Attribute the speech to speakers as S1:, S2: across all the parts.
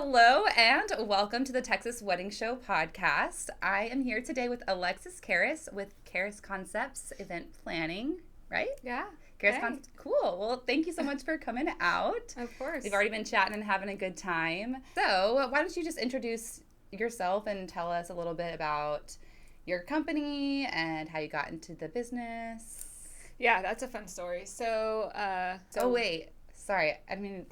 S1: Hello and welcome to the Texas Wedding Show podcast. I am here today with Alexis Karis with Karis Concepts Event Planning, right?
S2: Yeah.
S1: Karis Concepts. Cool. Well, thank you so much for coming out.
S2: Of course.
S1: We've already been chatting and having a good time. So, why don't you just introduce yourself and tell us a little bit about your company and how you got into the business?
S2: Yeah, that's a fun story. So,
S1: Oh, wait. Sorry. I mean...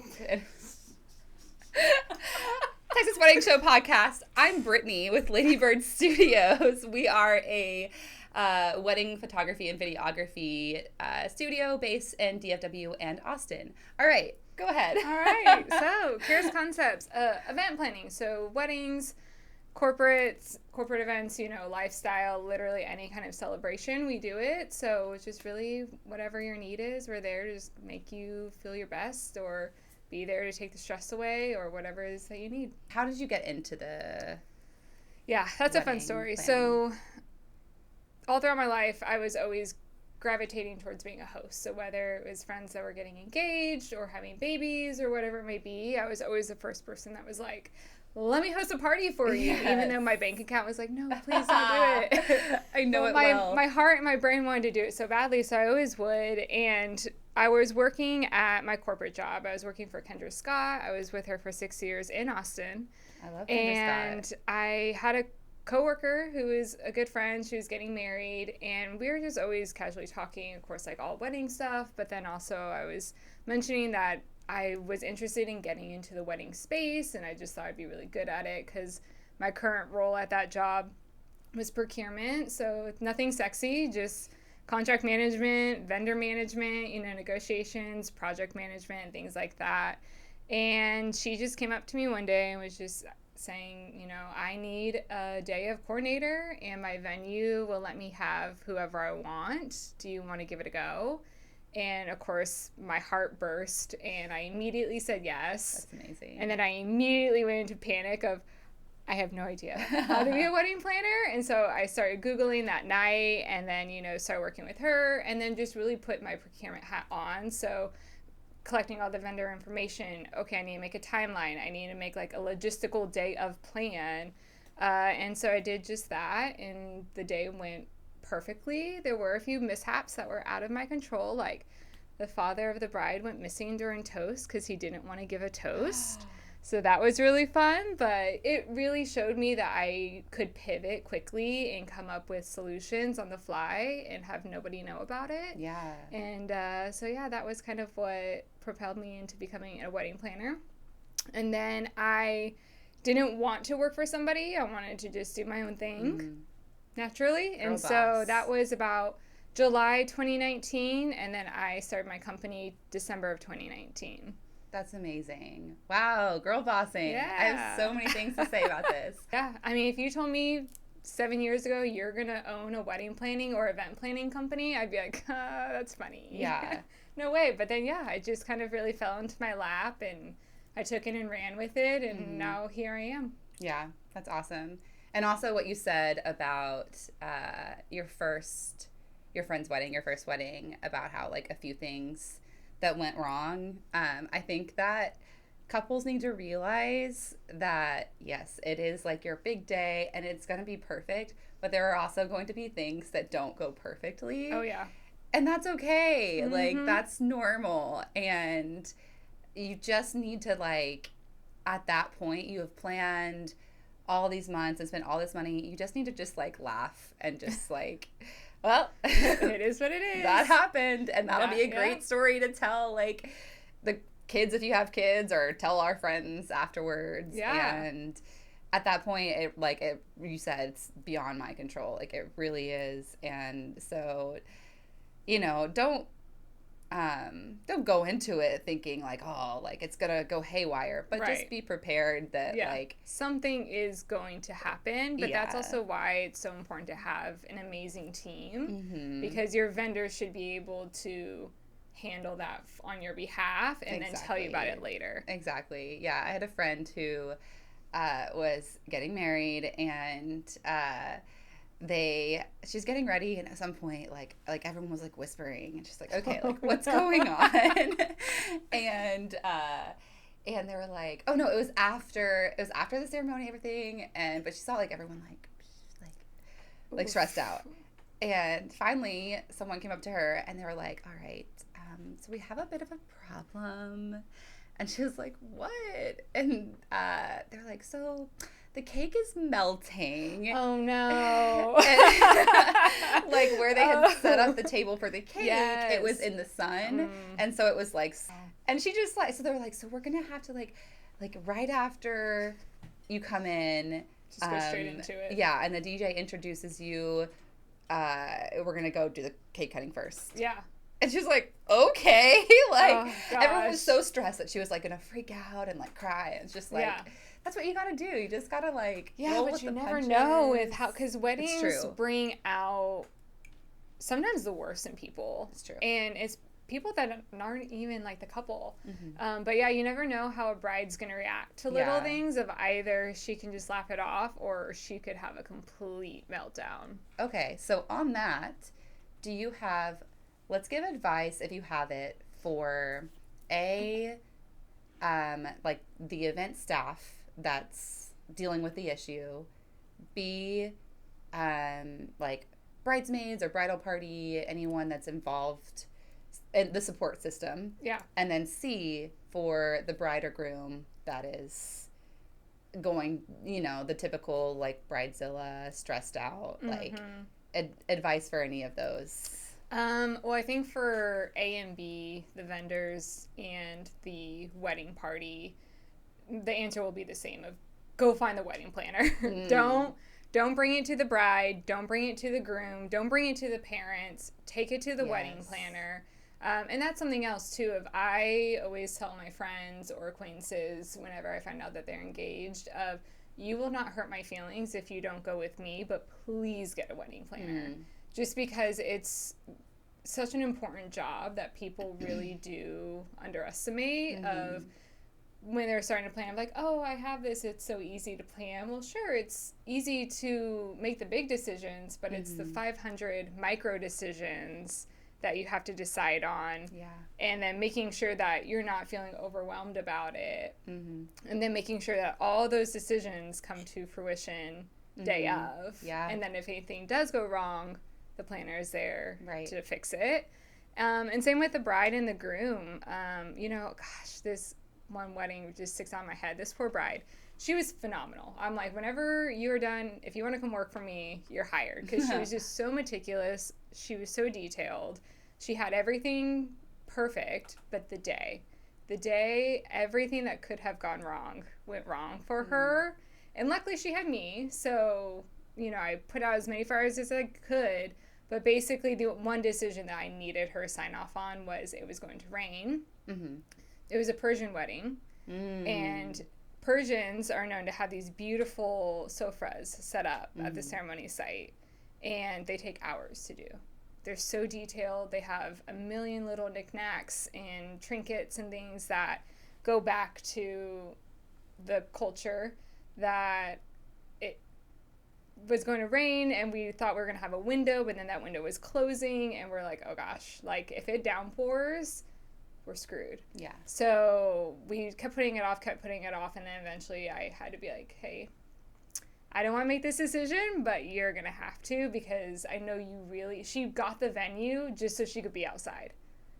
S1: Texas Wedding Show podcast. I'm Brittany with Ladybird Studios. We are a wedding photography and videography studio based in DFW and Austin. All right, go ahead.
S2: All right. So, Karis Concepts, event planning. So, weddings, corporate events, lifestyle, literally any kind of celebration, we do it. So, it's just really whatever your need is, we're there to just make you feel your best or be there to take the stress away or whatever it is that you need.
S1: How did you get into the
S2: Yeah, that's a fun story.
S1: Planning?
S2: So all throughout my life, I was always gravitating towards being a host. So whether it was friends that were getting engaged or having babies or whatever it may be, I was always the first person that was like, let me host a party for you, even though my bank account was like, no, please don't do it.
S1: I know it
S2: well. My heart and my brain wanted to do it so badly, so I always would. And I was working at my corporate job. I was working for Kendra Scott. I was with her for 6 years in Austin.
S1: I love Kendra Scott.
S2: I had a coworker who is a good friend. She was getting married, and we were just always casually talking, of course, like all wedding stuff. But then also I was mentioning that I was interested in getting into the wedding space, and I just thought I'd be really good at it because my current role at that job was procurement. So nothing sexy, just contract management, vendor management, negotiations, project management, things like that. And she just came up to me one day and was just saying, I need a day of coordinator and my venue will let me have whoever I want. Do you want to give it a go? And of course, my heart burst and I immediately said yes.
S1: That's amazing.
S2: And then I immediately went into panic of, I have no idea how to be a wedding planner. And so I started Googling that night and then, started working with her and then just really put my procurement hat on. So collecting all the vendor information. Okay, I need to make a timeline. I need to make like a logistical day of plan. And so I did just that and the day went perfectly. There were a few mishaps that were out of my control. Like the father of the bride went missing during toast because he didn't want to give a toast. So that was really fun, but it really showed me that I could pivot quickly and come up with solutions on the fly and have nobody know about it.
S1: Yeah.
S2: And that was kind of what propelled me into becoming a wedding planner. And then I didn't want to work for somebody. I wanted to just do my own thing naturally.
S1: Girl
S2: and so
S1: boss.
S2: that was about July 2019, and then I started my company December of 2019.
S1: That's amazing. Wow, girl bossing.
S2: Yeah.
S1: I have so many things to say about this.
S2: Yeah, I mean, if you told me 7 years ago you're going to own a wedding planning or event planning company, I'd be like, that's funny.
S1: Yeah.
S2: No way. But then, I just kind of really fell into my lap and I took it and ran with it, and now here I am.
S1: Yeah, that's awesome. And also what you said about your friend's wedding, your first wedding, about how like a few things that went wrong. I think that couples need to realize that, yes, it is like your big day and it's going to be perfect, but there are also going to be things that don't go perfectly.
S2: Oh, yeah.
S1: And that's okay. Like, that's normal. And you just need to, like, at that point, you have planned all these months and spent all this money. You just need to just, like, laugh and just, like... Well,
S2: it is what it is.
S1: That happened, and that'll be a great story to tell, like, the kids if you have kids, or tell our friends afterwards.
S2: Yeah.
S1: And at that point, you said, it's beyond my control. Like, it really is. And so, don't go into it thinking like, oh, like it's gonna go haywire, but just be prepared that like
S2: something is going to happen. But that's
S1: Yeah.
S2: also why it's so important to have an amazing team, because your vendor should be able to handle that on your behalf and then tell you about it later.
S1: Exactly. Yeah, I had a friend who was getting married, and she's getting ready, and at some point like everyone was like whispering, and she's like, okay, like what's going on? And and they were like, oh no, it was after the ceremony and everything, but she saw like everyone like stressed out. And finally, someone came up to her and they were like, all right, so we have a bit of a problem. And she was like, what? And they're like, so the cake is melting.
S2: Oh, no.
S1: And, like, where they had set up the table for the cake,
S2: yes.
S1: it was in the sun. And so it was like, and she just like, so they were like, so we're going to have to like right after you come in.
S2: Just go straight into it.
S1: Yeah, and the DJ introduces you. We're going to go do the cake cutting first.
S2: Yeah.
S1: And she was like, okay. Like,
S2: oh,
S1: everyone was so stressed that she was, like, going to freak out and, like, cry. And it's just, like, that's what you got to do. You just got to, like, roll
S2: but
S1: with
S2: you
S1: the
S2: never
S1: punches.
S2: know with how, because weddings bring out sometimes the worst in people.
S1: It's true.
S2: And it's people that aren't even, like, the couple. But, yeah, you never know how a bride's going to react to little things of either she can just laugh it off or she could have a complete meltdown.
S1: Okay, so on that, do you have... Let's give advice, if you have it, for like the event staff that's dealing with the issue. B, like bridesmaids or bridal party, anyone that's involved in the support system.
S2: Yeah.
S1: And then C, for the bride or groom that is going, the typical like bridezilla, stressed out, like advice for any of those.
S2: Well, I think for A and B, the vendors and the wedding party, the answer will be the same of go find the wedding planner. Don't bring it to the bride. Don't bring it to the groom. Don't bring it to the parents. Take it to the wedding planner. And that's something else, too. I always tell my friends or acquaintances whenever I find out that they're engaged of, you will not hurt my feelings if you don't go with me, but please get a wedding planner. Just because it's such an important job that people really do underestimate of when they're starting to plan. I'm like, oh, I have this. It's so easy to plan. Well, sure, it's easy to make the big decisions, but it's the 500 micro decisions that you have to decide on. Yeah. And then making sure that you're not feeling overwhelmed about it. And then making sure that all those decisions come to fruition day of. Yeah. And then if anything does go wrong, the planner is there to fix it. And same with the bride and the groom. This one wedding just sticks on my head. This poor bride, she was phenomenal. I'm like, whenever you're done, if you want to come work for me, you're hired. Because she was just so meticulous. She was so detailed. She had everything perfect, but the day, everything that could have gone wrong went wrong for her. And luckily she had me, so, I put out as many fires as I could. But basically, the one decision that I needed her sign off on was it was going to rain. It was a Persian wedding. And Persians are known to have these beautiful sofras set up at the ceremony site. And they take hours to do. They're so detailed. They have a million little knickknacks and trinkets and things that go back to the culture that it was going to rain, and we thought we were going to have a window, but then that window was closing, and we're like, oh gosh, like if it downpours, we're screwed. Yeah. So we kept putting it off, and then eventually I had to be like, hey, I don't want to make this decision, but you're going to have to, because I know she got the venue just so she could be outside.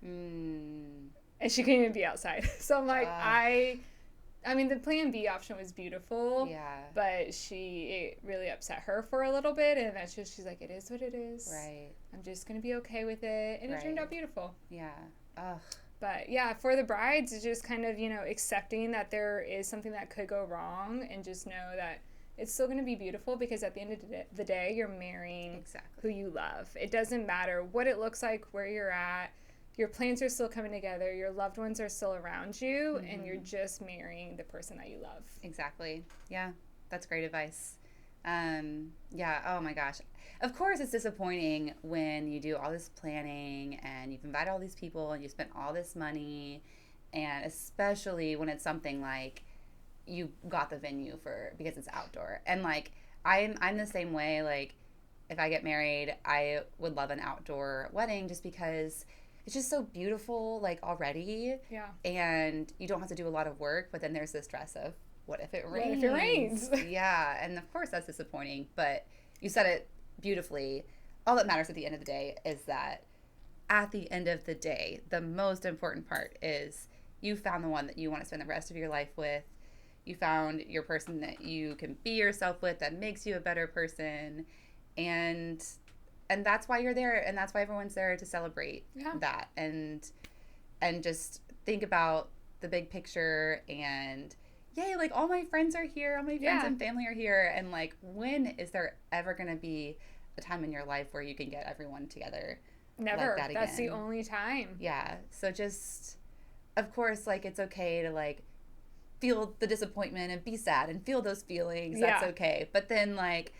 S2: And she couldn't even be outside. So I'm like, I mean, the plan B option was beautiful, but it really upset her for a little bit, and eventually she's like, it is what it is. Right. I'm just going to be okay with it, and it turned out beautiful. Yeah. Ugh. But, yeah, for the brides, it's just kind of, accepting that there is something that could go wrong, and just know that it's still going to be beautiful, because at the end of the day, you're marrying who you love. It doesn't matter what it looks like, where you're at. Your plans are still coming together. Your loved ones are still around you, and you're just marrying the person that you love. Exactly. Yeah, that's great advice. Yeah, oh my gosh. Of course, it's disappointing when you do all this planning, and you've invited all these people, and you spent all this money, and especially when it's something like you got the venue because it's outdoor. And, like, I'm the same way. Like, if I get married, I would love an outdoor wedding just because
S1: it's just so beautiful, like, already.
S2: Yeah.
S1: And you don't have to do a lot of work, but then there's this stress of, what if it rains?
S2: What if it rains?
S1: Yeah, and of course that's disappointing, but you said it beautifully. All that matters at the end of the day is that at the end of the day, the most important part is you found the one that you want to spend the rest of your life with. You found your person that you can be yourself with, that makes you a better person. And that's why you're there, and that's why everyone's there to celebrate that and just think about the big picture and yay, like all my friends are here, all my friends and family are here, and like when is there ever going to be a time in your life where you can get everyone together?
S2: Never.
S1: Like that again?
S2: That's the only time.
S1: Yeah. So just, of course, like it's okay to like feel the disappointment and be sad and feel those feelings. That's okay. But then like,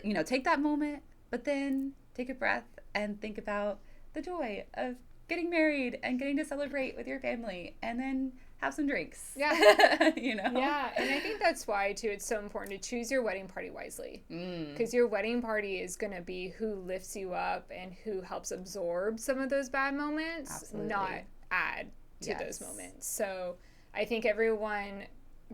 S1: you know, take that moment, but then take a breath and think about the joy of getting married and getting to celebrate with your family, and then have some drinks.
S2: Yeah.
S1: You know?
S2: Yeah. And I think that's why, too, it's so important to choose your wedding party wisely. Because your wedding party is going to be who lifts you up and who helps absorb some of those bad moments,
S1: Absolutely.
S2: not add to those moments. So I think everyone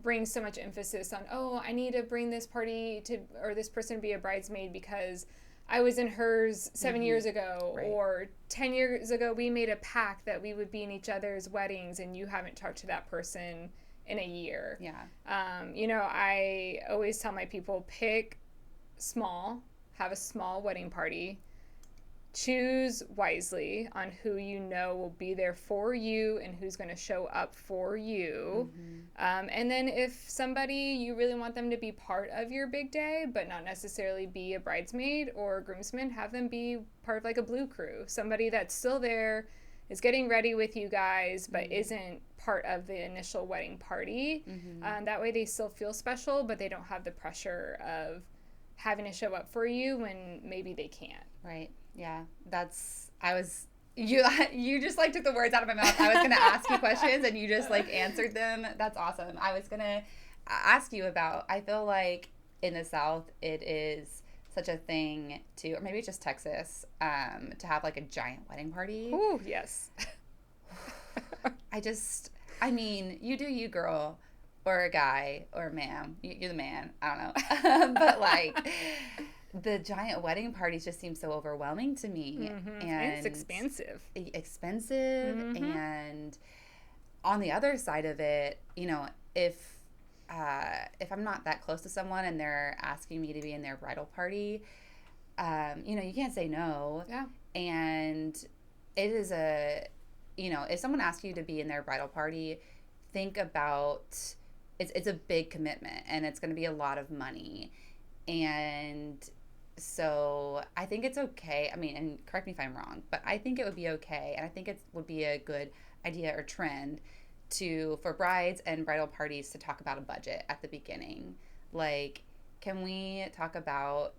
S2: brings so much emphasis on, oh, I need to bring this party to, or this person to be a bridesmaid because I was in hers 7 years ago, or 10 years ago we made a pact that we would be in each other's weddings and you haven't talked to that person in a year.
S1: Yeah.
S2: You know, I always tell my people, pick small, have a small wedding party, choose wisely on who you know will be there for you and who's going to show up for you. And then if somebody, you really want them to be part of your big day, but not necessarily be a bridesmaid or a groomsman, have them be part of like a blue crew. Somebody that's still there, is getting ready with you guys, but isn't part of the initial wedding party. That way they still feel special, but they don't have the pressure of having to show up for you when maybe they can't.
S1: Right. Yeah. You just like took the words out of my mouth. I was going to ask you questions and you just like answered them. That's awesome. I was going to ask you about, I feel like in the South it is such a thing to, or maybe it's just Texas, to have like a giant wedding party.
S2: Ooh, yes.
S1: I mean, you do you, girl, or a guy, or a man. You're the man. I don't know. But like, the giant wedding parties just seem so overwhelming to me.
S2: And it's expensive.
S1: And on the other side of it, you know, if I'm not that close to someone and they're asking me to be in their bridal party, you know, you can't say no.
S2: Yeah.
S1: And it is you know, if someone asks you to be in their bridal party, think about, it's a big commitment and it's going to be a lot of money. And so I think it's okay. I mean, and correct me if I'm wrong, but I think it would be okay. And I think it would be a good idea or trend for brides and bridal parties to talk about a budget at the beginning. Like, can we talk about,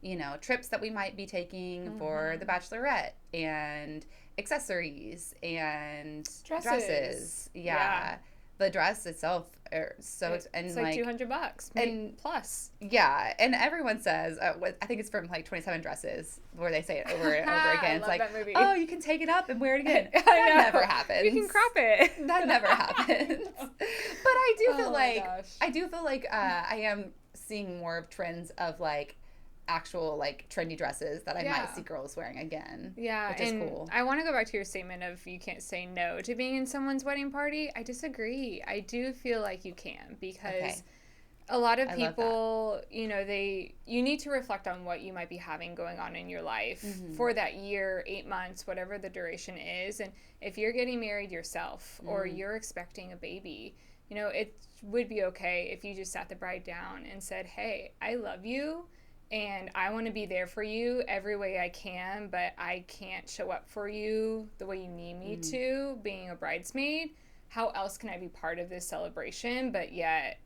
S1: you know, trips that we might be taking for the bachelorette and accessories and dresses. Yeah. The dress itself it's
S2: like $200 and plus.
S1: Yeah, and everyone says I think it's from like 27 Dresses where they say it over and over again. It's like, oh, you can take it up and wear it again. That never happens.
S2: You can crop it.
S1: That never happens. But I do feel like I am seeing more of trends of like actual like trendy dresses that I might see girls wearing again.
S2: Yeah,
S1: which is cool.
S2: I want to go back to your statement of you can't say no to being in someone's wedding party. I disagree. I do feel like you can, because a lot of people, you know, you need to reflect on what you might be having going on in your life for that year, 8 months, whatever the duration is. And if you're getting married yourself or you're expecting a baby, you know, it would be okay if you just sat the bride down and said, hey, I love you. And I want to be there for you every way I can, but I can't show up for you the way you need me to, being a bridesmaid. How else can I be part of this celebration, but yet,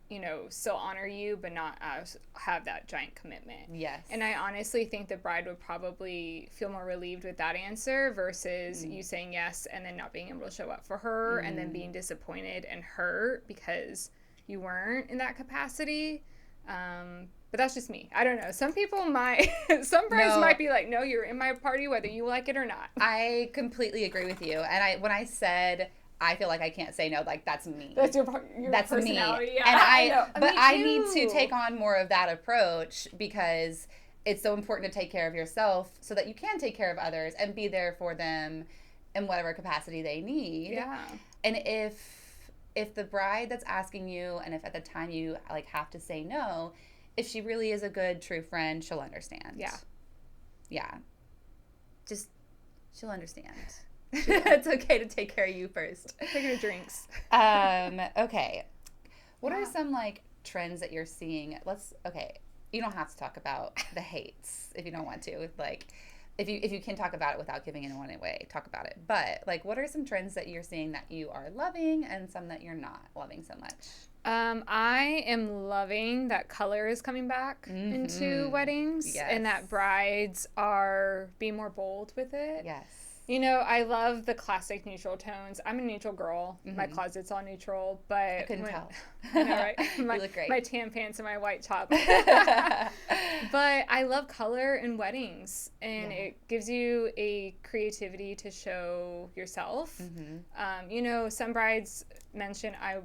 S2: you know, still honor you, but not have that giant commitment?
S1: Yes.
S2: And I honestly think the bride would probably feel more relieved with that answer versus you saying yes and then not being able to show up for her and then being disappointed and hurt because you weren't in that capacity. But that's just me. I don't know. Some people might, some brides might be like, no, you're in my party whether you like it or not.
S1: I completely agree with you. And when I said I feel like I can't say no, like that's me.
S2: That's your that's personality.
S1: Me.
S2: Yeah,
S1: and
S2: I know.
S1: But I need to take on more of that approach because it's so important to take care of yourself so that you can take care of others and be there for them in whatever capacity they need.
S2: Yeah.
S1: And if the bride that's asking you, and if at the time you like have to say no, if she really is a good true friend, she'll understand. Yeah. Just she'll understand. It's okay to take care of you first.
S2: Take her drinks.
S1: Okay. What are some like trends that you're seeing? You don't have to talk about the hates if you don't want to. Like if you can talk about it without giving anyone away, talk about it. But like what are some trends that you're seeing that you are loving and some that you're not loving so much?
S2: I am loving that color is coming back into weddings and that brides are being more bold with it.
S1: Yes.
S2: You know, I love the classic neutral tones. I'm a neutral girl. My closet's all neutral, but
S1: I couldn't tell.
S2: I know, right?
S1: You look great.
S2: My tan pants and my white top. But I love color in weddings, and it gives you a creativity to show yourself. You know, some brides mention I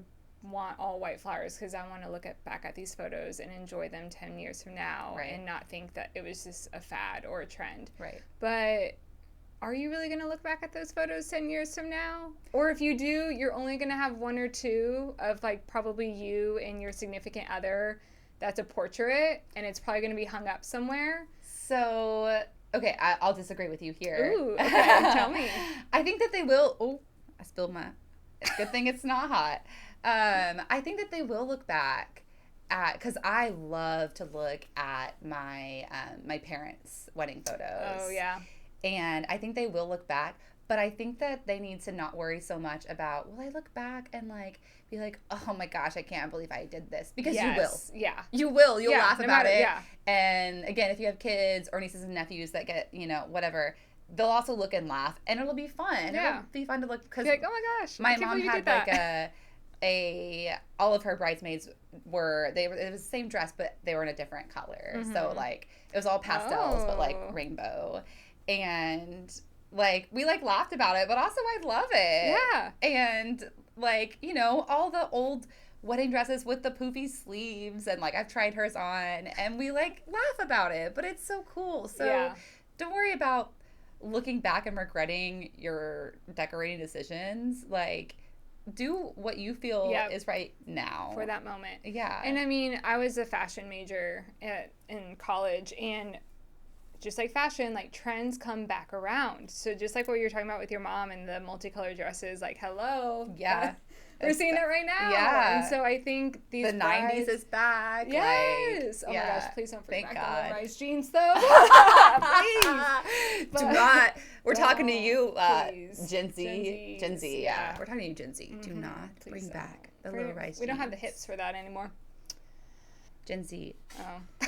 S2: want all white flowers because I want to look back at these photos and enjoy them 10 years from now and not think that it was just a fad or a trend.
S1: Right.
S2: But are you really going to look back at those photos 10 years from now? Or if you do, you're only going to have one or two of like probably you and your significant other that's a portrait, and it's probably going to be hung up somewhere.
S1: So, okay, I'll disagree with you here.
S2: Ooh, okay, tell me.
S1: I think that they will. Oh, I spilled my. It's a good thing it's not hot. I think that they will look back at, because I love to look at my my parents' wedding photos.
S2: Oh yeah.
S1: And I think they will look back, but I think that they need to not worry so much about, will I look back and like be like, oh my gosh, I can't believe I did this, because you will.
S2: Yeah.
S1: You will. You'll laugh
S2: no
S1: about
S2: matter,
S1: it.
S2: Yeah.
S1: And again, if you have kids or nieces and nephews that get, you know, whatever, they'll also look and laugh, and it'll be fun.
S2: Yeah.
S1: It'll be fun to look, because
S2: like, oh my gosh,
S1: my mom had like all of her bridesmaids it was the same dress, but they were in a different color. So like it was all pastels, but like rainbow. And like we like laughed about it, but also I love it.
S2: Yeah.
S1: And like, you know, all the old wedding dresses with the poofy sleeves, and like I've tried hers on, and we like laugh about it, but it's so cool. So don't worry about looking back and regretting your decorating decisions. Like, do what you feel is right now
S2: for that moment.
S1: Yeah.
S2: And I mean, I was a fashion major in college, and just like fashion, like trends come back around. So just like what you were talking about with your mom and the multicolored dresses, like hello.
S1: Yeah.
S2: We're seeing it right now.
S1: Yeah.
S2: And so I think the
S1: 90s is back.
S2: Yes.
S1: Like,
S2: oh my gosh, please don't bring
S1: Thank
S2: back
S1: God.
S2: the low-rise jeans though. Please.
S1: Do not. We're talking to you,
S2: please.
S1: Gen Z. Gen Z, yeah. We're talking to you, Gen Z. Do not bring
S2: don't.
S1: back the low-rise jeans.
S2: We don't have the hips for that anymore.
S1: Gen Z.
S2: Oh.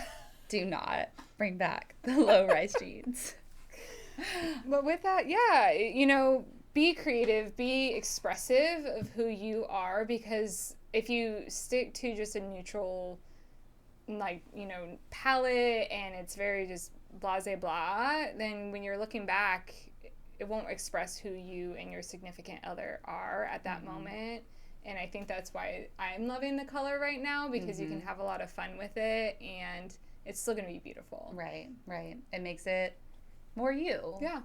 S1: Do not bring back the low-rise jeans.
S2: But with that, yeah, you know, be creative, be expressive of who you are, because if you stick to just a neutral, like, you know, palette, and it's very just blase blah, then when you're looking back, it won't express who you and your significant other are at that moment. And I think that's why I'm loving the color right now, because you can have a lot of fun with it, and it's still going to be beautiful.
S1: Right, right. It makes it more you.
S2: Yeah.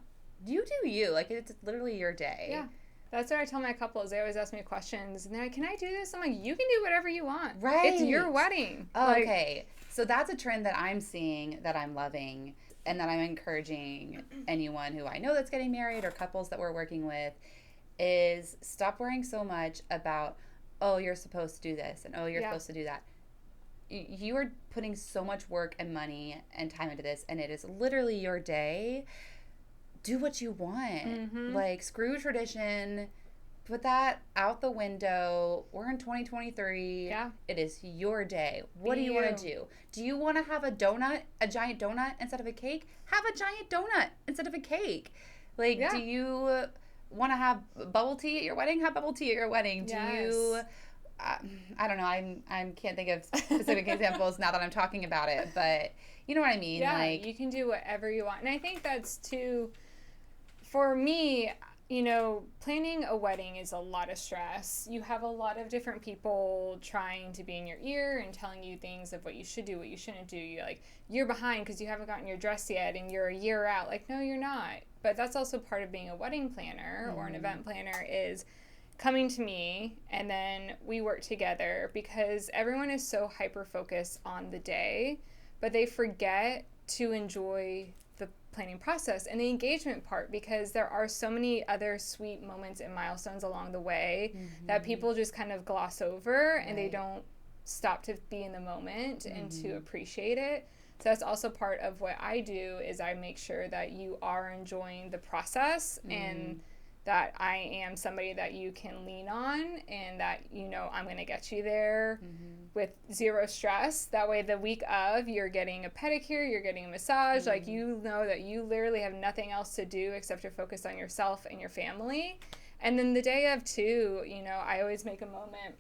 S1: You do you. Like, it's literally your day.
S2: Yeah. That's what I tell my couples. They always ask me questions, and they're like, can I do this? I'm like, you can do whatever you want.
S1: Right.
S2: It's your wedding.
S1: Oh, like, okay. So that's a trend that I'm seeing that I'm loving, and that I'm encouraging anyone who I know that's getting married or couples that we're working with, is stop worrying so much about, oh, you're supposed to do this, and oh, you're supposed to do that. You are putting so much work and money and time into this, and it is literally your day. Do what you want. Like, screw tradition. Put that out the window. We're in 2023.
S2: Yeah.
S1: It is your day. What do you want to do? Do you want to have a giant donut instead of a cake? Have a giant donut instead of a cake. Like, do you want to have bubble tea at your wedding? Have bubble tea at your wedding. Do you I don't know. I can't think of specific examples now that I'm talking about it, but you know what I mean?
S2: Yeah,
S1: like,
S2: you can do whatever you want. And I think that's too, for me, you know, planning a wedding is a lot of stress. You have a lot of different people trying to be in your ear and telling you things of what you should do, what you shouldn't do. You're like, you're behind because you haven't gotten your dress yet and you're a year out. Like, no, you're not. But that's also part of being a wedding planner or an event planner, is coming to me and then we work together, because everyone is so hyper focused on the day, but they forget to enjoy the planning process and the engagement part, because there are so many other sweet moments and milestones along the way that people just kind of gloss over, and they don't stop to be in the moment and to appreciate it. So that's also part of what I do, is I make sure that you are enjoying the process and that I am somebody that you can lean on, and that, you know, I'm going to get you there with zero stress. That way the week of, you're getting a pedicure, you're getting a massage, like, you know that you literally have nothing else to do except to focus on yourself and your family. And then the day of too, you know, I always make a moment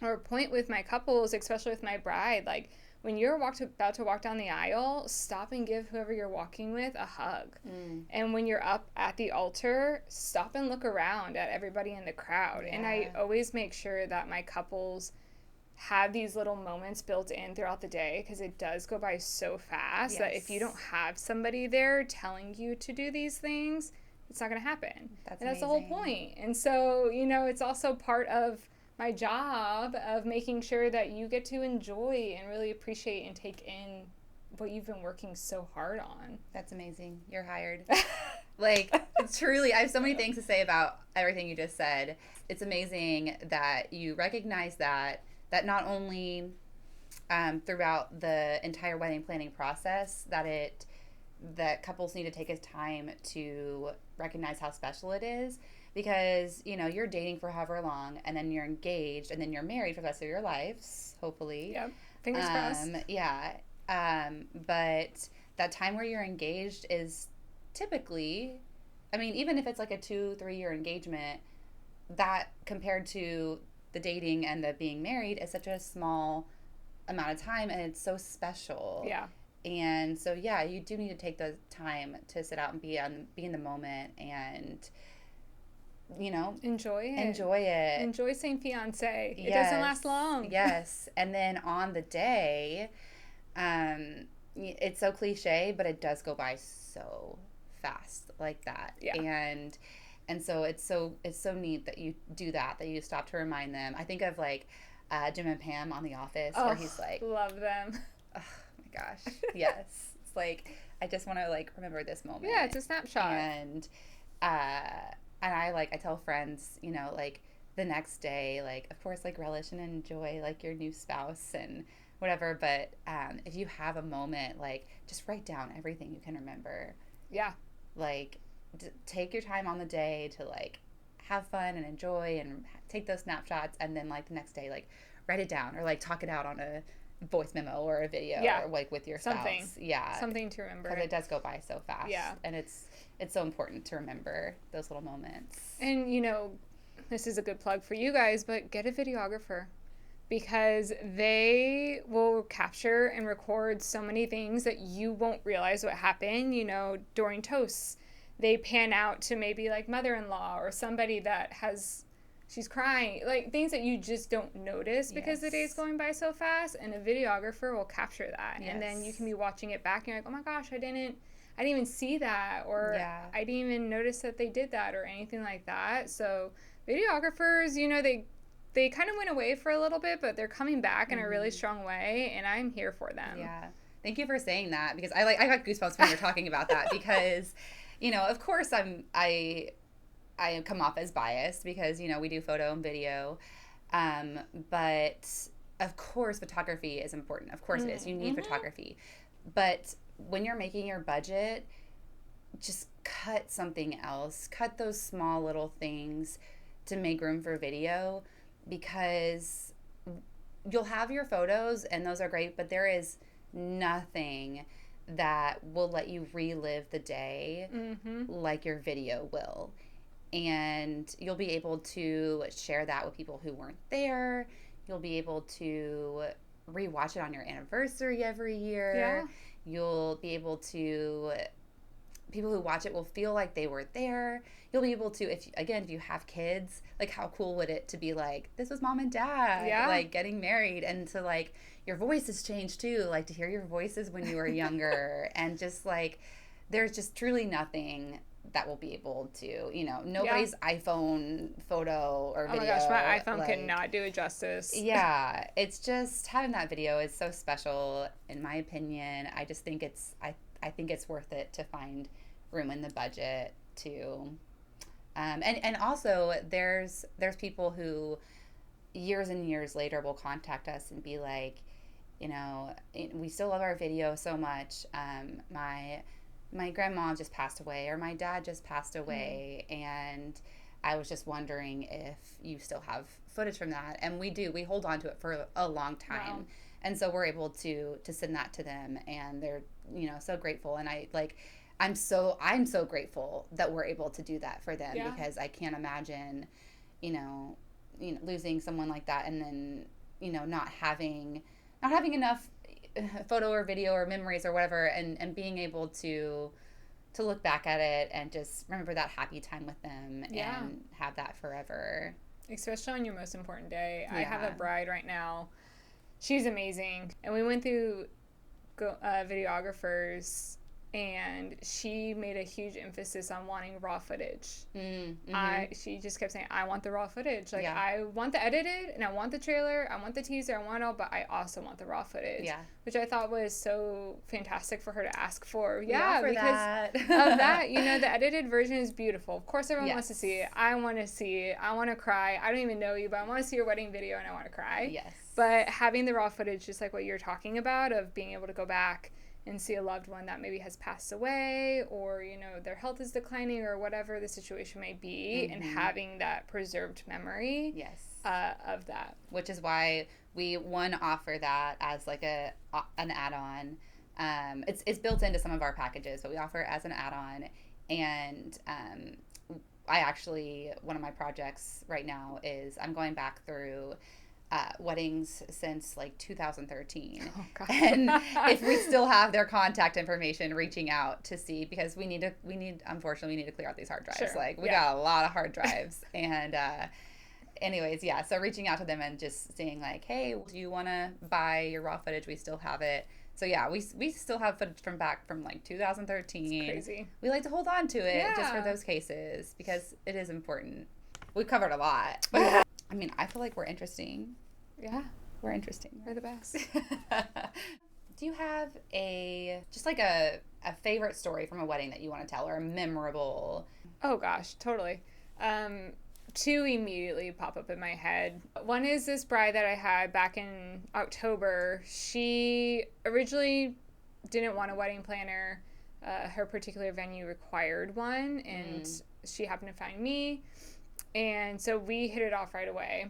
S2: or a point with my couples, especially with my bride, like, when you're about to walk down the aisle, stop and give whoever you're walking with a hug. And when you're up at the altar, stop and look around at everybody in the crowd. And I always make sure that my couples have these little moments built in throughout the day, because it does go by so fast that if you don't have somebody there telling you to do these things, it's not going to happen. That's the whole point. And so, you know, it's also part of my job of making sure that you get to enjoy and really appreciate and take in what you've been working so hard on.
S1: That's amazing. You're hired. Like, truly, I have so many things to say about everything you just said. It's amazing that you recognize that not only throughout the entire wedding planning process, that couples need to take a time to recognize how special it is. Because, you know, you're dating for however long, and then you're engaged, and then you're married for the rest of your lives, hopefully.
S2: Yep. Fingers crossed.
S1: Yeah. But that time where you're engaged is typically, I mean, even if it's like a 2-3 year engagement, that compared to the dating and the being married is such a small amount of time, and it's so special.
S2: Yeah.
S1: And so, yeah, you do need to take the time to sit out and be in the moment and, you know, enjoy it.
S2: Enjoy saying fiance. It doesn't last long.
S1: Yes. And then on the day, it's so cliche, but it does go by so fast like that.
S2: Yeah.
S1: And so it's so neat that you do that you stop to remind them. I think of like Jim and Pam on The Office, where he's like,
S2: love them.
S1: Oh my gosh. Yes. It's like, I just want to like remember this moment.
S2: Yeah, it's a snapshot.
S1: And I tell friends, you know, like, the next day, like, of course, like, relish and enjoy, like, your new spouse and whatever. But if you have a moment, like, just write down everything you can remember.
S2: Yeah.
S1: Like, take your time on the day to, like, have fun and enjoy and take those snapshots. And then, like, the next day, like, write it down or, like, talk it out on a voice memo or a video or, like, with your spouse.
S2: Something to remember.
S1: Because it does go by so fast.
S2: Yeah.
S1: And it's so important to remember those little moments.
S2: And, you know, this is a good plug for you guys, but get a videographer, because they will capture and record so many things that you won't realize what happened. You know, during toasts, they pan out to maybe like mother-in-law or somebody that she's crying, like things that you just don't notice because the day's going by so fast, and a videographer will capture that. And then you can be watching it back and you're like, oh my gosh, I didn't even see that, or I didn't even notice that they did that, or anything like that. So videographers, you know, they kind of went away for a little bit, but they're coming back in a really strong way, and I'm here for them.
S1: Yeah. Thank you for saying that, because I got goosebumps when you're talking about that, because, you know, of course I come off as biased because, you know, we do photo and video, but of course photography is important. Of course it is. You need photography. But when you're making your budget, just cut something else. Cut those small little things to make room for video, because you'll have your photos and those are great, but there is nothing that will let you relive the day like your video will. And you'll be able to share that with people who weren't there. You'll be able to rewatch it on your anniversary every year.
S2: Yeah.
S1: You'll be able to, people who watch it will feel like they were there. You'll be able to, if you have kids, like how cool would it to be like, this was mom and dad,
S2: Yeah.
S1: like getting married, and to like your voice has changed too, like to hear your voices when you were younger, and just like there's just truly nothing that will be able to, nobody's iPhone photo or video.
S2: Oh my gosh, my iPhone
S1: like,
S2: cannot do it justice.
S1: Yeah, it's just having that video is so special, in my opinion. I just think I think it's worth it to find room in the budget to, and also there's people who years and years later will contact us and be like, we still love our video so much. My grandma just passed away, or my dad just passed away, and I was just wondering if you still have footage from that. And we do. We hold on to it for a long time.
S2: Wow.
S1: And so we're able to send that to them, and they're, so grateful. And I'm so grateful that we're able to do that for them, because I can't imagine, losing someone like that, and then, not having enough photo or video or memories or whatever, and being able to look back at it and just remember that happy time with them and have that forever.
S2: Especially on your most important day. I have a bride right now. She's amazing. And we went through videographers, and she made a huge emphasis on wanting raw footage. She just kept saying, I want the raw footage. Like, I want the edited, and I want the trailer, I want the teaser, I want it all, but I also want the raw footage. Yeah. Which I thought was so fantastic for her to ask for. Yeah, because
S1: that.
S2: of that, the edited version is beautiful. Of course, everyone wants to see it. I want to see it. I want to cry. I don't even know you, but I want to see your wedding video, and I want to cry.
S1: Yes.
S2: But having the raw footage, just like what you're talking about, of being able to go back and see a loved one that maybe has passed away, or, their health is declining, or whatever the situation may be, and having that preserved memory of that.
S1: Which is why we, offer that as like an add-on. It's built into some of our packages, but we offer it as an add-on. And I actually, one of my projects right now is I'm going back through weddings since like 2013.
S2: Oh, God.
S1: And if we still have their contact information, reaching out to see, because unfortunately we need to clear out these hard drives.
S2: Sure.
S1: Like we got a lot of hard drives. And anyways, so reaching out to them and just saying like, hey, do you want to buy your raw footage? We still have it. So we still have footage from like 2013.
S2: It's crazy.
S1: We like to hold on to it just for those cases, because it is important. We've covered a lot. I mean, I feel like we're interesting.
S2: Yeah.
S1: We're interesting.
S2: We're the best.
S1: Do you have a favorite story from a wedding that you want to tell, or a memorable?
S2: Oh, gosh, totally. Two immediately pop up in my head. One is this bride that I had back in October. She originally didn't want a wedding planner. Her particular venue required one, and she happened to find me. And so we hit it off right away.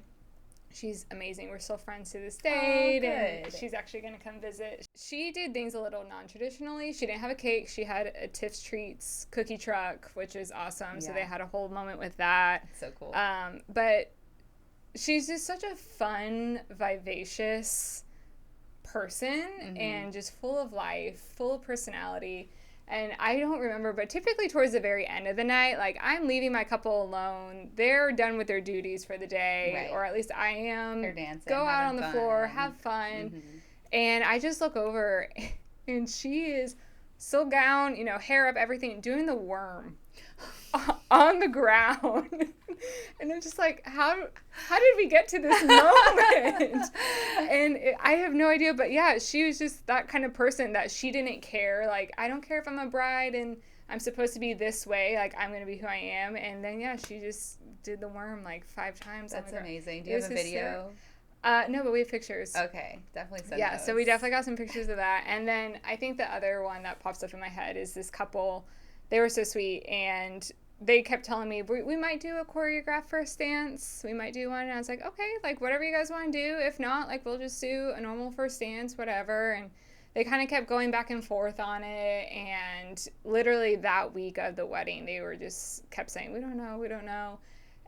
S2: She's amazing. We're still friends to this day. And she's actually going to come visit. She did things a little non-traditionally. She didn't have a cake. She had a Tiff's Treats cookie truck, which is awesome. So they had a whole moment with that.
S1: So cool.
S2: But she's just such a fun, vivacious person, and just full of life, full of personality. And I don't remember, but typically towards the very end of the night, like, I'm leaving my couple alone. They're done with their duties for the day, or at least I am.
S1: They're dancing,
S2: go out on the floor, have fun. And I just look over, and she is still gown, hair up, everything, doing the worm on the ground. And I'm just like, how did we get to this moment? And I have no idea, but yeah, she was just that kind of person that she didn't care. Like, I don't care if I'm a bride and I'm supposed to be this way, like, I'm going to be who I am. And then, she just did the worm like 5 times.
S1: That's amazing. Do you have a video?
S2: No, but we have pictures.
S1: Okay, definitely send those.
S2: So we definitely got some pictures of that. And then I think the other one that pops up in my head is this couple. They were so sweet, and they kept telling me, we might do a choreographed first dance. We might do one. And I was like, okay, like, whatever you guys want to do. If not, like, we'll just do a normal first dance, whatever. And they kind of kept going back and forth on it. And literally that week of the wedding, they were just kept saying, we don't know.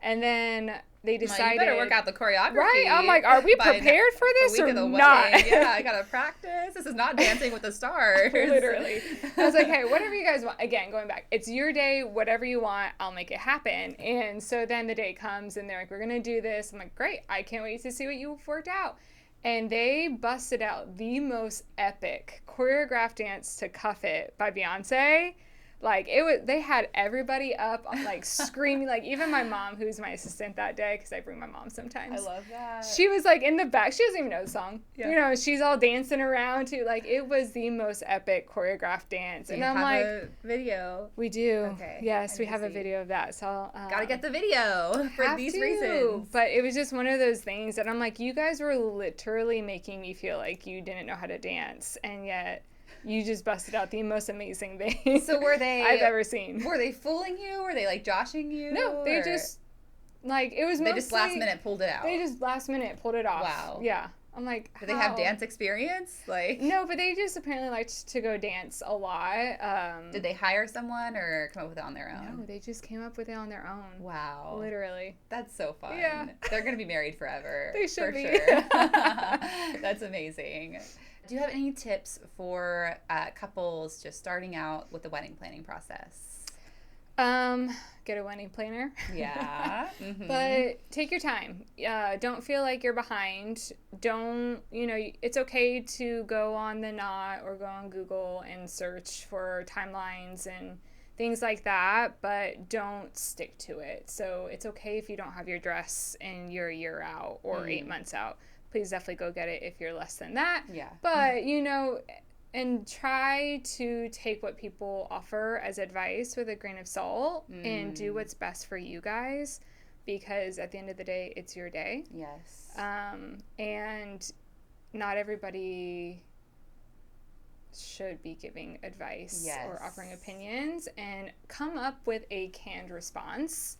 S2: And then they decided,
S1: you better work out the choreography.
S2: Right? I'm like, are we prepared for this or not?
S1: Yeah, I gotta practice. This is not Dancing with the Stars.
S2: Literally. I was like, hey, whatever you guys want. Again, going back, it's your day. Whatever you want, I'll make it happen. And so then the day comes, and they're like, we're gonna do this. I'm like, great. I can't wait to see what you've worked out. And they busted out the most epic choreographed dance to Cuff It by Beyonce. Like, they had everybody up, like, screaming. Like, even my mom, who's my assistant that day, because I bring my mom sometimes.
S1: I love that.
S2: She was, like, in the back. She doesn't even know the song. Yeah. You know, she's all dancing around, too. Like, it was the most epic choreographed dance.
S1: And I'm like, a video?
S2: We do.
S1: Okay.
S2: Yes, we have a video of that. So
S1: gotta get the video for these reasons.
S2: But it was just one of those things that I'm like, you guys were literally making me feel like you didn't know how to dance. And yet... you just busted out the most amazing thing.
S1: So were they...
S2: I've ever seen.
S1: Were they fooling you? Were they, like, joshing you?
S2: No, they just, like, it was mostly...
S1: They just last minute pulled it out.
S2: They just last minute pulled it off.
S1: Wow.
S2: Yeah. I'm like,
S1: Did they have dance experience? Like...
S2: No, but they just apparently liked to go dance a lot.
S1: Did they hire someone or come up with it on their own?
S2: No, they just came up with it on their own.
S1: Wow.
S2: Literally.
S1: That's so fun.
S2: Yeah.
S1: They're going to be married forever.
S2: They should be.
S1: Sure. That's amazing. Do you have any tips for couples just starting out with the wedding planning process?
S2: Get a wedding planner.
S1: Yeah. Mm-hmm.
S2: But take your time. Don't feel like you're behind. It's okay to go on the Knot or go on Google and search for timelines and things like that, but don't stick to it. So it's okay if you don't have your dress and you're a year out or 8 months out. Please definitely go get it if you're less than that.
S1: Yeah.
S2: But, and try to take what people offer as advice with a grain of salt and do what's best for you guys, because at the end of the day, it's your day.
S1: Yes.
S2: And not everybody should be giving advice or offering opinions, and come up with a canned response.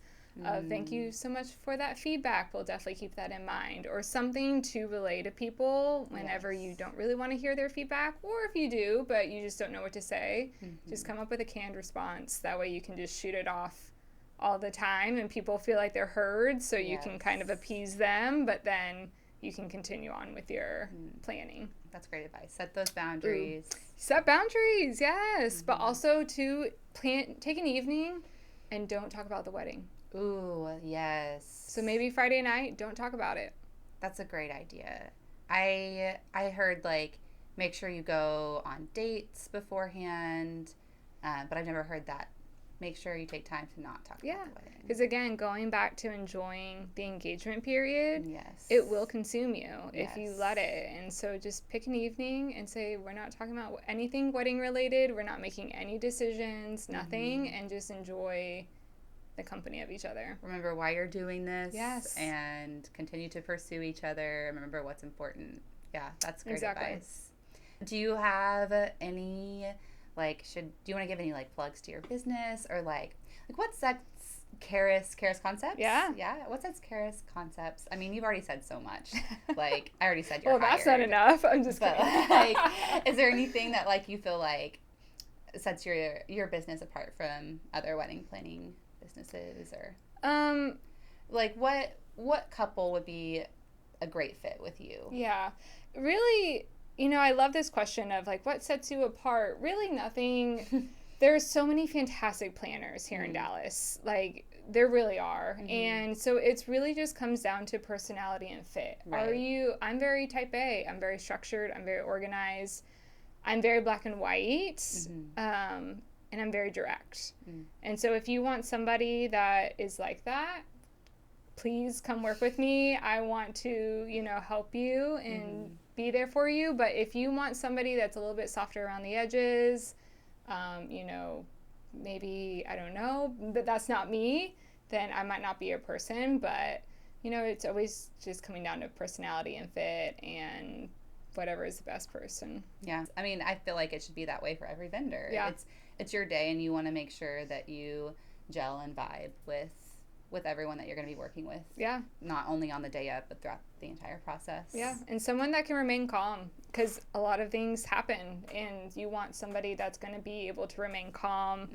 S2: Thank you so much for that feedback. We'll definitely keep that in mind. Or something to relay to people whenever you don't really want to hear their feedback, or if you do, but you just don't know what to say. Just come up with a canned response. That way you can just shoot it off all the time and people feel like they're heard, so you can kind of appease them, but then you can continue on with your planning.
S1: That's great advice. Set those boundaries.
S2: Set boundaries, yes. But also to take an evening and don't talk about the wedding.
S1: Ooh, yes.
S2: So maybe Friday night, don't talk about it.
S1: That's a great idea. I heard, like, make sure you go on dates beforehand, but I've never heard that. Make sure you take time to not talk about the wedding.
S2: Because, again, going back to enjoying the engagement period,
S1: yes,
S2: it will consume you if you let it. And so just pick an evening and say, we're not talking about anything wedding related. We're not making any decisions, nothing, and just enjoy the company of each other.
S1: Remember why you're doing this.
S2: Yes.
S1: And continue to pursue each other. Remember what's important. Yeah, that's great advice. Do you have any, like, do you want to give any, like, plugs to your business, or like what sets Karis Concepts?
S2: Yeah.
S1: Yeah. What sets Karis Concepts? I mean, you've already said so much. Like, I already said you're
S2: well, that's not enough. I'm just kidding.
S1: Like, is there anything that, like, you feel like sets your business apart from other wedding planning businesses, or like what couple would be a great fit with you?
S2: Yeah, really, I love this question of, like, what sets you apart. Really nothing. There's so many fantastic planners here in Dallas, like, there really are. And so it's really just comes down to personality and fit. I'm very type A. I'm very structured. I'm very organized. I'm very black and white. And I'm very direct. And so if you want somebody that is like that, please come work with me. I want to, help you and be there for you. But if you want somebody that's a little bit softer around the edges, maybe, I don't know, but that's not me, then I might not be your person. But, it's always just coming down to personality and fit and whatever is the best person.
S1: Yeah. I mean, I feel like it should be that way for every vendor.
S2: Yeah.
S1: It's your day, and you want to make sure that you gel and vibe with with everyone that you're going to be working with.
S2: Yeah.
S1: Not only on the day of, but throughout the entire process.
S2: Yeah, and someone that can remain calm, because a lot of things happen, and you want somebody that's going to be able to remain calm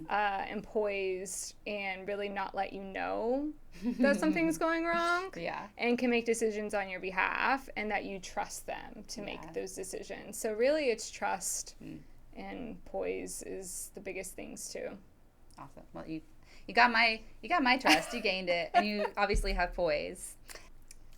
S2: and poised and really not let you know that something's going wrong.
S1: Yeah.
S2: And can make decisions on your behalf, and that you trust them to make those decisions. So really it's trust and poise is the biggest things too.
S1: Awesome. Well, you got my trust. You gained it, and you obviously have poise.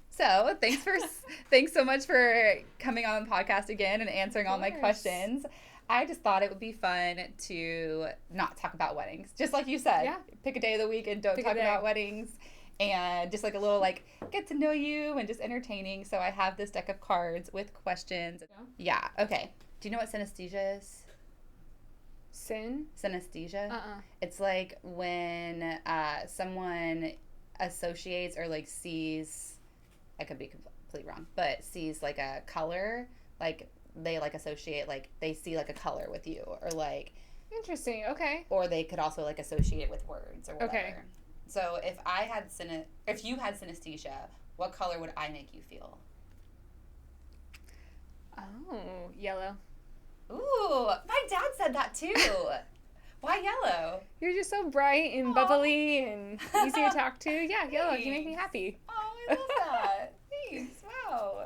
S1: So thanks so much for coming on the podcast again and answering all my questions. I just thought it would be fun to not talk about weddings, just like you said.
S2: Yeah.
S1: Pick a day of the week and don't talk about weddings, and just like a little like get to know you and just entertaining. So I have this deck of cards with questions. Yeah. Okay. Do you know what synesthesia is? Synesthesia? It's like when someone associates or like sees, I could be completely wrong, but sees like a color, like they like associate, like they see like a color with you, or like.
S2: Interesting. Okay.
S1: Or they could also like associate it with words or whatever.
S2: Okay.
S1: So if you had synesthesia, what color would I make you feel?
S2: Oh, yellow.
S1: Ooh, my dad said that too. Why yellow?
S2: You're just so bright and bubbly and easy to talk to. Yeah, yellow. You make me happy.
S1: Oh, I love that. Thanks. Wow.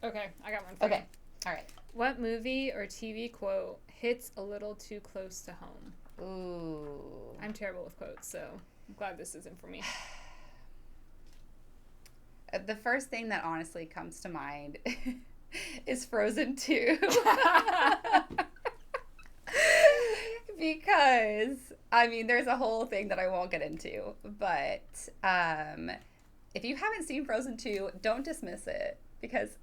S2: Okay, I got one for you.
S1: Okay. All right.
S2: What movie or TV quote hits a little too close to home?
S1: Ooh.
S2: I'm terrible with quotes, so I'm glad this isn't for me.
S1: The first thing that honestly comes to mind is Frozen 2. Because, I mean, there's a whole thing that I won't get into, but if you haven't seen Frozen 2, don't dismiss it, because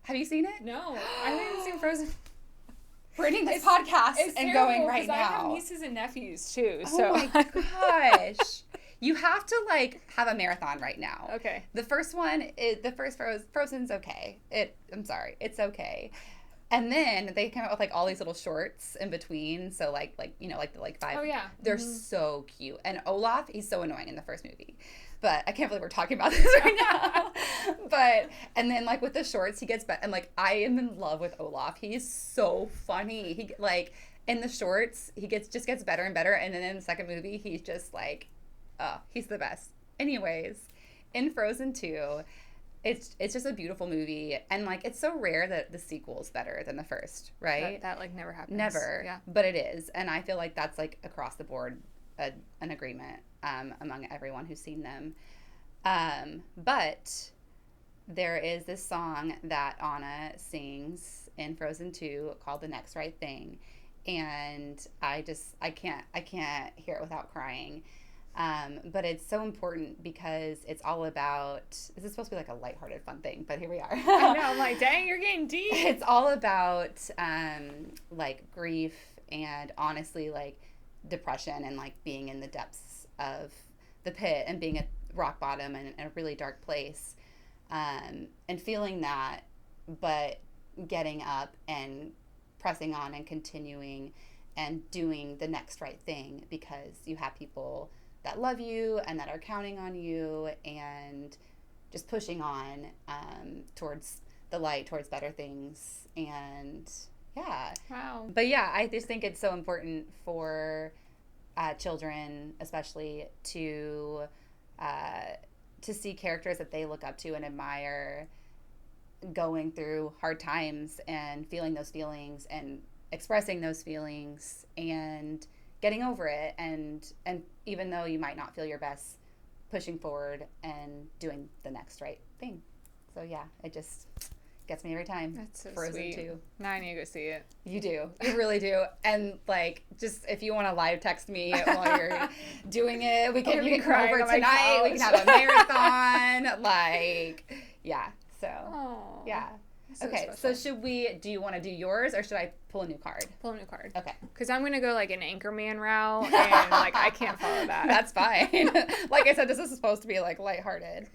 S1: have you seen it?
S2: No, I haven't seen Frozen.
S1: We're ending this podcast and going right now.
S2: I have nieces and nephews too. So.
S1: Oh my gosh. You have to like have a marathon right now.
S2: Okay.
S1: The first one is Frozen's okay. I'm sorry, it's okay. And then they come out with like all these little shorts in between. So like you know like the like 5.
S2: Oh yeah.
S1: They're so cute. And Olaf, he's so annoying in the first movie. But I can't believe we're talking about this right now. And then like with the shorts, he gets better. And like I am in love with Olaf. He's so funny. He like in the shorts, he just gets better and better. And then in the second movie, he's just like, he's the best. Anyways, in Frozen 2, it's just a beautiful movie. And like it's so rare that the sequel's better than the first, right?
S2: That like never happens.
S1: Never.
S2: Yeah.
S1: But it is. And I feel like that's like across the board an agreement among everyone who's seen them. But there is this song that Anna sings in Frozen 2 called The Next Right Thing. And I can't hear it without crying. But it's so important because it's all about, this is supposed to be like a lighthearted fun thing, but here we are.
S2: I know, I'm like, dang, you're getting deep.
S1: It's all about like grief and honestly like depression and like being in the depths of the pit and being at rock bottom and in a really dark place, and feeling that, but getting up and pressing on and continuing and doing the next right thing because you have people that love you and that are counting on you, and just pushing on towards the light, towards better things. And yeah.
S2: Wow.
S1: But yeah, I just think it's so important for children especially to see characters that they look up to and admire going through hard times and feeling those feelings and expressing those feelings and getting over it, and even though you might not feel your best, pushing forward and doing the next right thing. So yeah, it just gets me every time.
S2: That's so
S1: Frozen
S2: sweet.
S1: 2.
S2: Now I need to go see it.
S1: You do. You really do. And like, just if you want to live text me while you're doing it, you can come over tonight. We can have a marathon. Like, yeah. So,
S2: Aww.
S1: yeah.
S2: So
S1: okay,
S2: special.
S1: so do you want to do yours or should I pull a new card?
S2: Pull a new card.
S1: Okay.
S2: Because I'm going to go like an Anchorman route, and like I can't follow that.
S1: That's fine. Like I said, this is supposed to be like lighthearted. Tell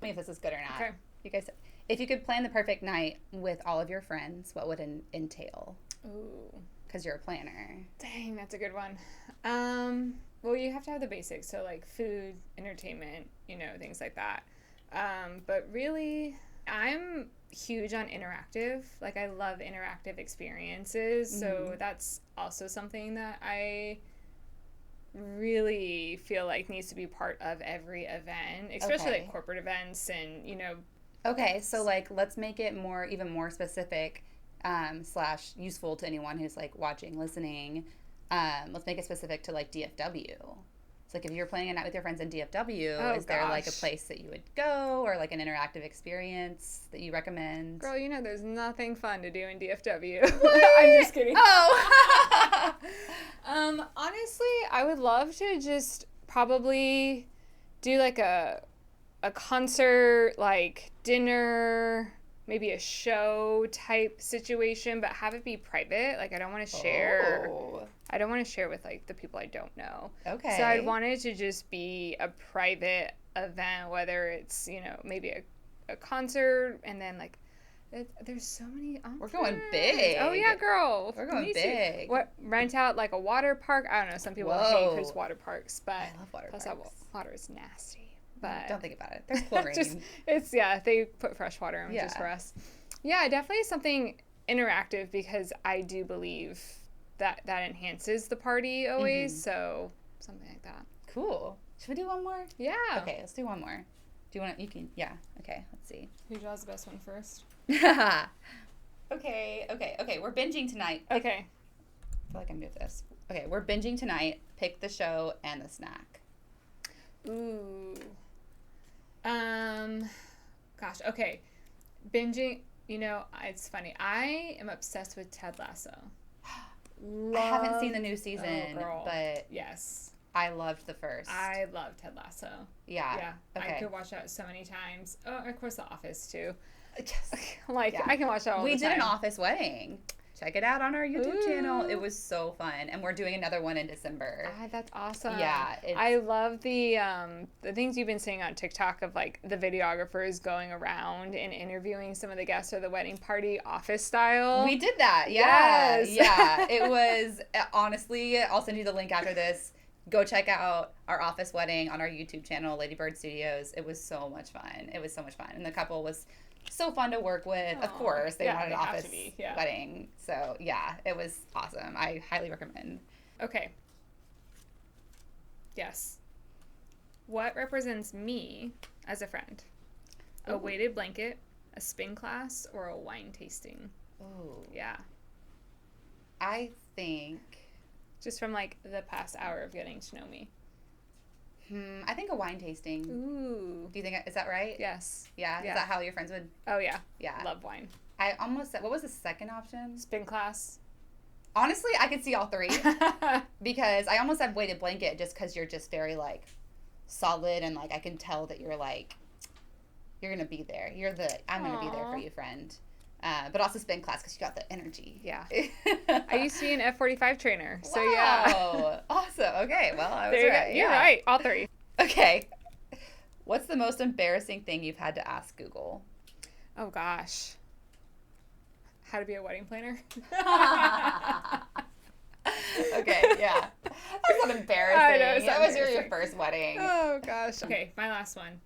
S1: me if this is good or not.
S2: Okay.
S1: You guys, if you could plan the perfect night with all of your friends, what would it entail?
S2: Ooh.
S1: Because you're a planner.
S2: Dang, that's a good one. well, you have to have the basics. So, like, food, entertainment, things like that. But really, I'm huge on interactive. Like, I love interactive experiences. So that's also something that I really feel like needs to be part of every event, especially like corporate events and
S1: Okay, so like let's make it even more specific / useful to anyone who's like watching, listening. Let's make it specific to like DFW. So like if you're planning a night with your friends in DFW, is there like a place that you would go or like an interactive experience that you recommend?
S2: Girl, there's nothing fun to do in DFW. I'm just kidding.
S1: Oh.
S2: Honestly, I would love to just probably do like a concert, like dinner, maybe a show type situation, but have it be private. Like I don't want to share.
S1: Oh.
S2: I don't want to share with like the people I don't know.
S1: Okay.
S2: So I'd want it to just be a private event, whether it's, maybe a concert and then like there's so many options.
S1: We're going big.
S2: Oh yeah, girl.
S1: We're going big.
S2: What, rent out like a water park? I don't know. Some people hate there's water parks, but
S1: I love water parks.
S2: That water is nasty. But
S1: don't think about it. There's chlorine.
S2: They put fresh water in just for us. Yeah, definitely something interactive because I do believe that enhances the party always. So something like that.
S1: Cool. Should we do one more?
S2: Yeah.
S1: Okay, let's do one more. Do you want to? You can. Yeah. Okay. Let's see.
S2: Who draws the best one first?
S1: Okay. We're binging tonight.
S2: Okay.
S1: I feel like I'm good at this. Okay, we're binging tonight. Pick the show and the snack.
S2: Ooh. Gosh. Okay. Binging. It's funny. I am obsessed with Ted Lasso.
S1: I haven't seen the new season, but
S2: yes,
S1: I loved the first.
S2: I love Ted Lasso.
S1: Yeah. Okay.
S2: I could watch that so many times. Oh, of course, The Office too.
S1: Yes.
S2: I can watch that all the time.
S1: We did an office wedding. Check it out on our YouTube channel. It was so fun, and we're doing another one in December.
S2: That's awesome.
S1: Yeah,
S2: I love the things you've been seeing on TikTok of like the videographers going around and interviewing some of the guests of the wedding party, office style.
S1: We did that. Yeah,
S2: yes.
S1: Yeah. It was honestly. I'll send you the link after this. Go check out our office wedding on our YouTube channel, Lady Bird Studios. It was so much fun. And the couple was so fun to work with. Aww. Of course, they wanted an office wedding. So, yeah, it was awesome. I highly recommend.
S2: Okay. Yes. What represents me as a friend? A weighted blanket, a spin class, or a wine tasting?
S1: Oh.
S2: Yeah.
S1: I think...
S2: Just from, like, the past hour of getting to know me.
S1: I think a wine tasting.
S2: Ooh.
S1: Do you think, is that right?
S2: Yes.
S1: Yeah? Is that how your friends would?
S2: Oh, yeah.
S1: Yeah.
S2: Love wine.
S1: I almost said, what was the second option?
S2: Spin class.
S1: Honestly, I could see all three. Because I almost said weighted blanket just because you're just very, like, solid and, like, I can tell that you're, like, you're going to be there. I'm going to be there for you, friend. But also spin class because you got the energy.
S2: Yeah. I used to be an F45 trainer. So,
S1: wow.
S2: yeah.
S1: Awesome. Okay. Well, I was right.
S2: You're right. All three.
S1: Okay. What's the most embarrassing thing you've had to ask Google?
S2: Oh, gosh. How to be a wedding planner?
S1: Okay. Yeah. That's not embarrassing. I know. That was your first wedding.
S2: Oh, gosh. Okay. My last one.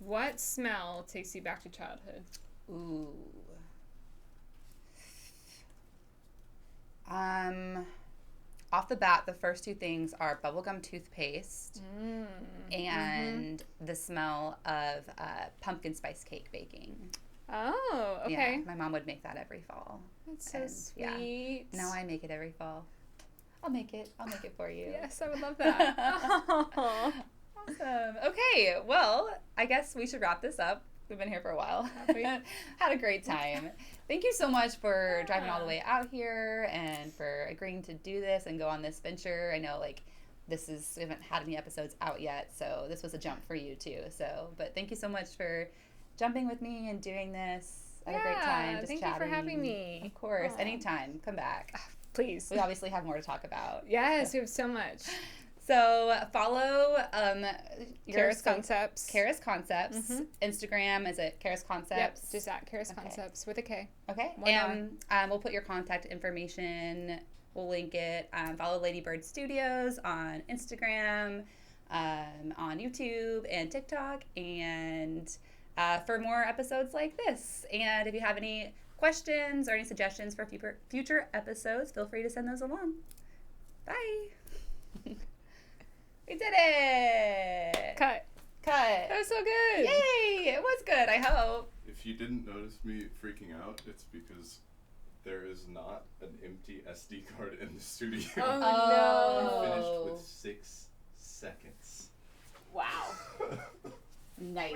S2: What smell takes you back to childhood?
S1: Ooh. Off the bat, the first two things are bubblegum toothpaste and the smell of pumpkin spice cake baking.
S2: Oh, okay.
S1: Yeah, my mom would make that every fall.
S2: That's so sweet.
S1: Yeah. Now I make it every fall. I'll make it for you.
S2: Yes, I would love that.
S1: Awesome. Okay, well, I guess we should wrap this up. We've been here for a while. Had a great time. Thank you so much for driving all the way out here and for agreeing to do this and go on this venture. I know, like, we haven't had any episodes out yet, so this was a jump for you too. But thank you so much for jumping with me and doing this. I had a great time just
S2: thank
S1: chatting.
S2: You for having me.
S1: Of course. Anytime. Come back.
S2: Please.
S1: We obviously have more to talk about.
S2: Yes, we have so much.
S1: So follow
S2: Karis Concepts.
S1: Karis Concepts. Instagram, is it Karis Concepts?
S2: Yep, just at Karis Concepts with a K.
S1: Okay. We'll put your contact information We'll link it. Follow Ladybird Studios on Instagram, on YouTube and TikTok, and for more episodes like this. And if you have any questions or any suggestions for future episodes, feel free to send those along. Bye. We did it.
S2: Cut.
S1: That
S2: was so good.
S1: Yay! It was good, I hope.
S3: If you didn't notice me freaking out, it's because there is not an empty SD card in the studio.
S2: Oh,
S3: We
S2: no.
S3: finished with 6 seconds.
S2: Wow.
S1: Nice.